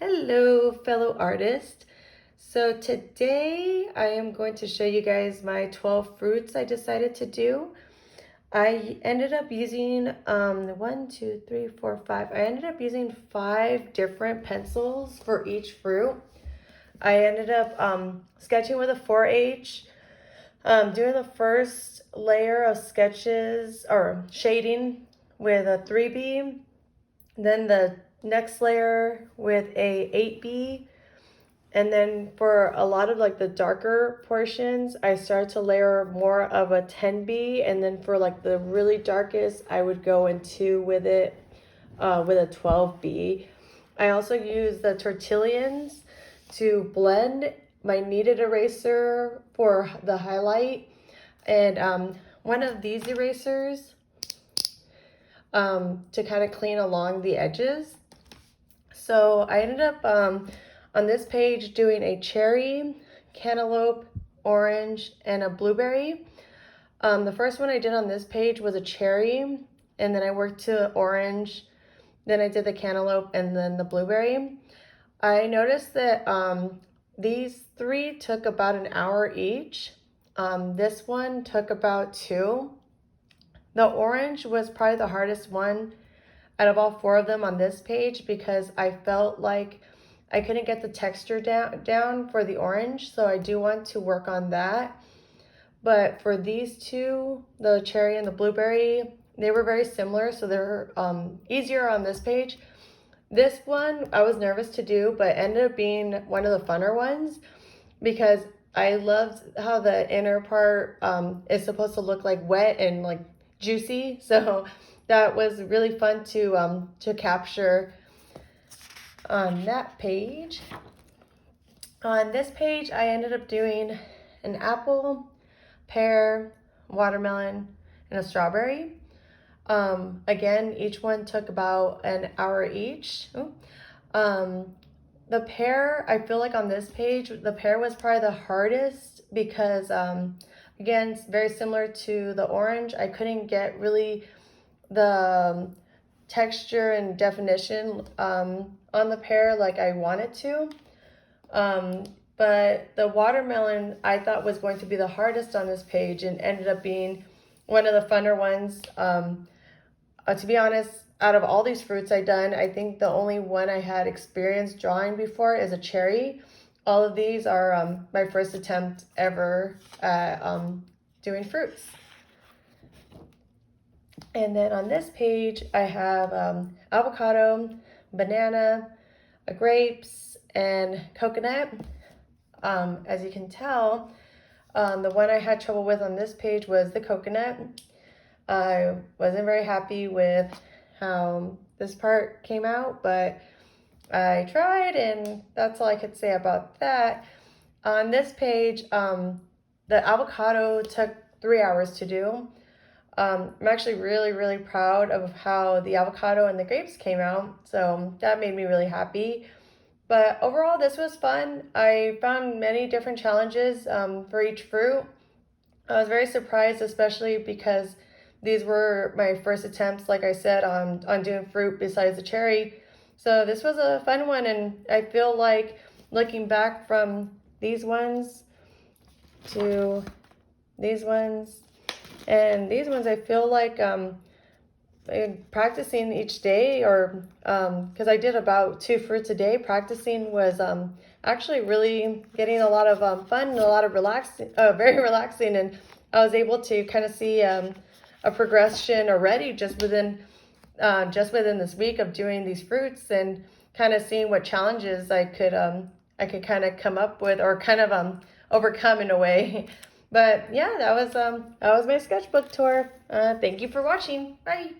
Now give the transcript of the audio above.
Hello, fellow artists. So today I am going to show you guys my 12 fruits I decided to do. I ended up using one, two, three, four, five. I ended up using 5 different pencils for each fruit. I ended up sketching with a 4H, doing the first layer of sketches or shading with a 3B, then the next layer with a 8B, and then for a lot of like the darker portions, I started to layer more of a 10B, and then for like the really darkest, I would go into with it with a 12B. I also use the Tortillions to blend my kneaded eraser for the highlight, and one of these erasers to kind of clean along the edges. So I ended up on this page doing a cherry, cantaloupe, orange, and a blueberry. The first one I did on this page was a cherry, and then I worked to orange, then I did the cantaloupe, and then the blueberry. I noticed that these 3 took about an hour each. This one took about 2. The orange was probably the hardest one out of all 4 of them on this page because I felt like I couldn't get the texture down for the orange, so I do want to work on that. But for these 2, the cherry and the blueberry, they were very similar, so they're easier on this page. This one I was nervous to do, but ended up being one of the funner ones because I loved how the inner part is supposed to look like wet and like juicy, so that was really fun to capture on that page. On this page, I ended up doing an apple, pear, watermelon, and a strawberry. Again, each one took about an hour each. The pear, I feel like on this page, the pear was probably the hardest because, again, it's very similar to the orange. I couldn't get really the texture and definition on the pear like I wanted to. But the watermelon I thought was going to be the hardest on this page and ended up being one of the funner ones. To be honest, out of all these fruits I've done, I think the only one I had experience drawing before is a cherry. All of these are my first attempt ever at doing fruits. And then on this page, I have avocado, banana, grapes, and coconut. As you can tell, the one I had trouble with on this page was the coconut. I wasn't very happy with how this part came out, but I tried, and that's all I could say about that. On this page, the avocado took 3 hours to do. I'm actually really proud of how the avocado and the grapes came out, so that made me really happy. But overall, this was fun. I found many different challenges for each fruit. I was very surprised, especially because these were my first attempts, like I said, on doing fruit besides the cherry. So this was a fun one, and I feel like looking back from these ones to these ones and these ones, I feel like practicing each day, or because I did about 2 fruits a day, practicing was actually really getting a lot of fun and a lot of very relaxing, and I was able to kind of see a progression already just within this week of doing these fruits, and kind of seeing what challenges I could kind of come up with, or kind of overcome in a way. But yeah, that was my sketchbook tour. Thank you for watching. Bye.